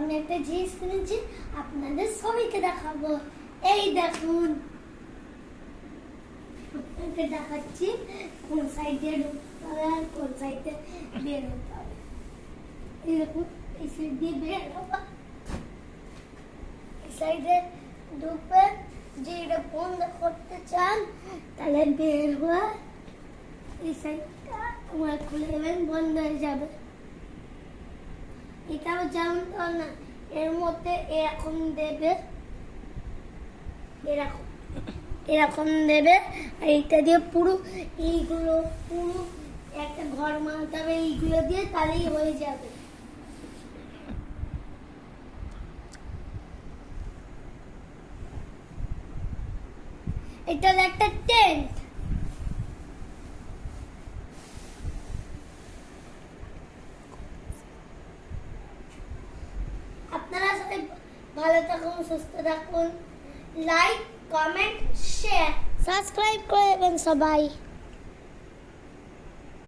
আমি একটা জিনিস কিনেছি, আপনাদের সবাইকে দেখাবো। এই দেখুন, আপনাকে দেখাচ্ছি কোন সাইডে ঢুকতে হবে আর কোন সাইডে বের হতে হবে। এই দেখুন, এই সাইড দিয়ে বের হবো, এই সাইডে ঢুকবে। যে এটা বন্ধ করতে চান তাহলে বের হয়ে এই সাইডটা তোমার খুলে দেবেন, বন্ধ হয়ে যাবে। এটা যেমন না, এর মধ্যে এরকম দেবে, এরকম এরকম দেবে। আর এটা দিয়ে পুরো এইগুলো পুরো একটা ঘর বানাতে হবে এইগুলো দিয়ে, তাহলেই হয়ে যাবে। এটা হলো একটা টেন্ট। আপনারা সবাই ভালো থাকুন, সুস্থ থাকুন। লাইক, কমেন্ট, শেয়ার, সাবস্ক্রাইব করে দেবেন সবাই।